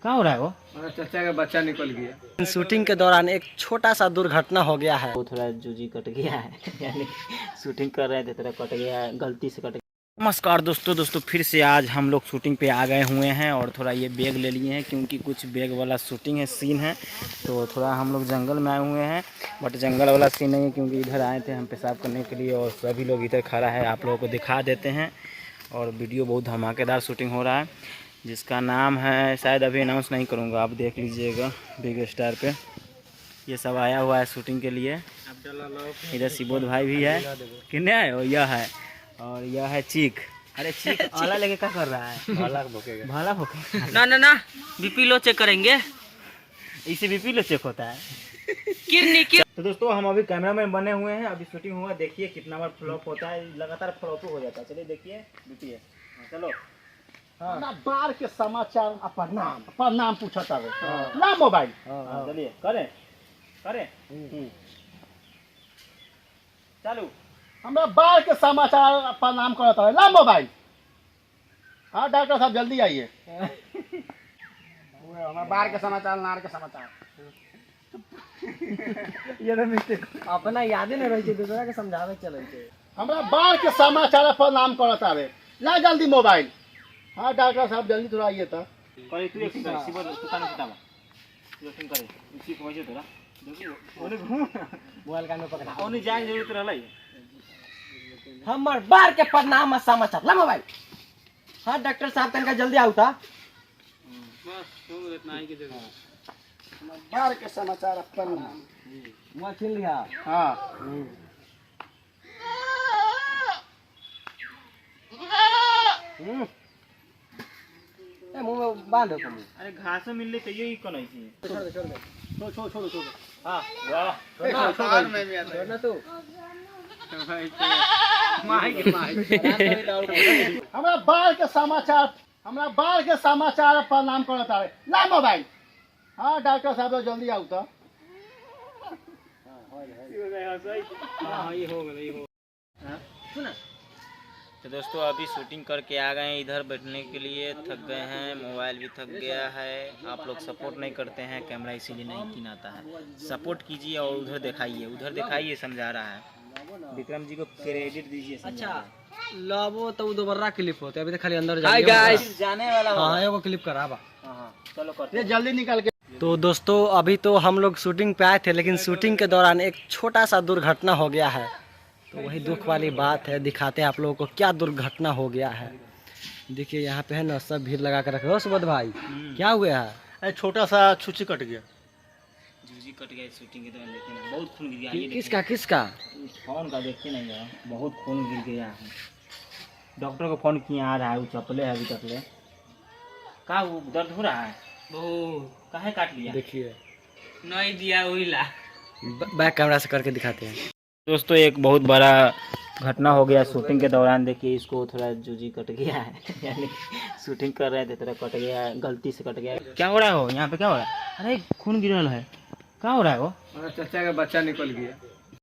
क्या हो रहा है वो? चाचा का बच्चा निकल गया। शूटिंग के दौरान एक छोटा सा दुर्घटना हो गया है। वो थोड़ा जूजी कट गया है यानी शूटिंग कर रहे थे, थोड़ा कट गया है, गलती से कट गया। नमस्कार दोस्तों फिर से आज हम लोग शूटिंग पे आ गए हुए हैं और थोड़ा ये बैग ले लिए हैं क्योंकि कुछ बैग वाला शूटिंग है, सीन है। तो थोड़ा हम लोग जंगल में आए हुए हैं, बट जंगल वाला सीन नहीं है क्योंकि इधर आए थे हम पेशाब करने के लिए और सभी लोग इधर खड़ा है। आप लोगों को दिखा देते हैं और वीडियो बहुत धमाकेदार शूटिंग हो रहा है जिसका नाम है, शायद अभी अनाउंस नहीं करूँगा, आप देख लीजिएगा बिग स्टार पे। ये सब आया हुआ है शूटिंग के लिए। इधर सिबोध भाई भी है, किन्ने आए हो, यह है और यह है चीक। अरे चीक आला लेके क्या कर रहा है? भाला भोंकेगा। भाला भोंकेगा? ना बीपी लो चेक करेंगे, इसे बीपी लो चेक होता है। तो दोस्तों हम अभी कैमरा में बने हुए हैं, अभी शूटिंग हुआ, देखिए कितना बार फ्लॉप होता है, लगातार फ्लॉप हो जाता है। चलिए देखिए बीपी है, चलो। हाँ। बार के समाचार प्रणाम पूछा था ना मोबाइल। चलिए करें चालू। हमरा बार के समाचार प्रणाम करता है ना मोबाइल। हाँ डॉक्टर साहब जल्दी आइए। हमारा बार के समाचार, नार के समाचार। ये तो मिस्टेक अपना याद नहीं रही, दूसरा के समझावे चले थे। हमरा बार के समाचार प्रणाम करता है ना, जल्दी मोबाइल। हाँ डॉक्टर साहब जल्दी थोड़ा आइए था। करे तू एक कर सिबो तू कान सुतावा जोखिम करे इसी को वजह तोरा देखियो ओने घूम मोबाइल कान में पकड़ा ओने जान जरूरत रहलै। हमर बार के प्रणाम समाचार ला मोबाइल। हाँ डॉक्टर साहब तनका जल्दी आउ था। बस तुम इतना ही की जगह बार के समाचार प्रणाम मुआ छीन लिया। हाँ मुंह में बांधो तुम। अरे घास मिलले चाहिए ही कोन ऐसी छोड़ दे छोड़। हां वाह छोड़ में भी आता छोड़ना तू माई हमरा बार के समाचार प्रणाम करता है ला मोबाइल। हाँ डॉक्टर साहब जल्दी आउ तो। हां ये हो गई हो। सुना। तो दोस्तों अभी शूटिंग करके आ गए हैं, इधर बैठने के लिए थक गए हैं, मोबाइल भी थक गया है। आप लोग सपोर्ट नहीं करते हैं, कैमरा इसीलिए नहीं किनाता है। सपोर्ट कीजिए और उधर दिखाइए समझा रहा है। विक्रम जी को क्रेडिट दीजिए। अच्छा लाबो तो दोबारा क्लिप होते अभी तो खाली अंदर हाय गाइस जाने वाला। हाँ एगो क्लिप कराबा। हाँ चलो करते ये जल्दी निकाल के। तो दोस्तों अभी तो हम लोग शूटिंग पे आए थे, लेकिन शूटिंग के दौरान एक छोटा सा दुर्घटना हो गया है। तो वही दुख वाली बात है, दिखाते हैं आप लोगों को क्या दुर्घटना हो गया है। देखिए यहाँ पे है ना, सब भीड़ लगा कर रखे हो। सुबोध भाई क्या हुआ है? अरे छोटा सा छुची कट गया। जूजी कट गया शूटिंग के दौरान, देखिए ना बहुत खून गिर गया। किसका फोन का देखिए नहीं यार, बहुत खून गिर गया है। डॉक्टर को फोन किया, आ रहा है, वो चपले है अभी तकले। का वो दर्द हो रहा है? काहे काट लिया? देखिए नहीं दिया वही ला। बैक कैमरा से करके दिखाते हैं। दोस्तों एक बहुत बड़ा घटना हो गया शूटिंग के दौरान। देखिए इसको थोड़ा जूजी कट गया है यानी शूटिंग कर रहे थे, थोड़ा कट गया, गलती से कट गया। क्या हो रहा है हो यहाँ पे, क्या हो रहा है? अरे खून गिर रहा है, क्या हो रहा है वो? चाचा का बच्चा निकल गया।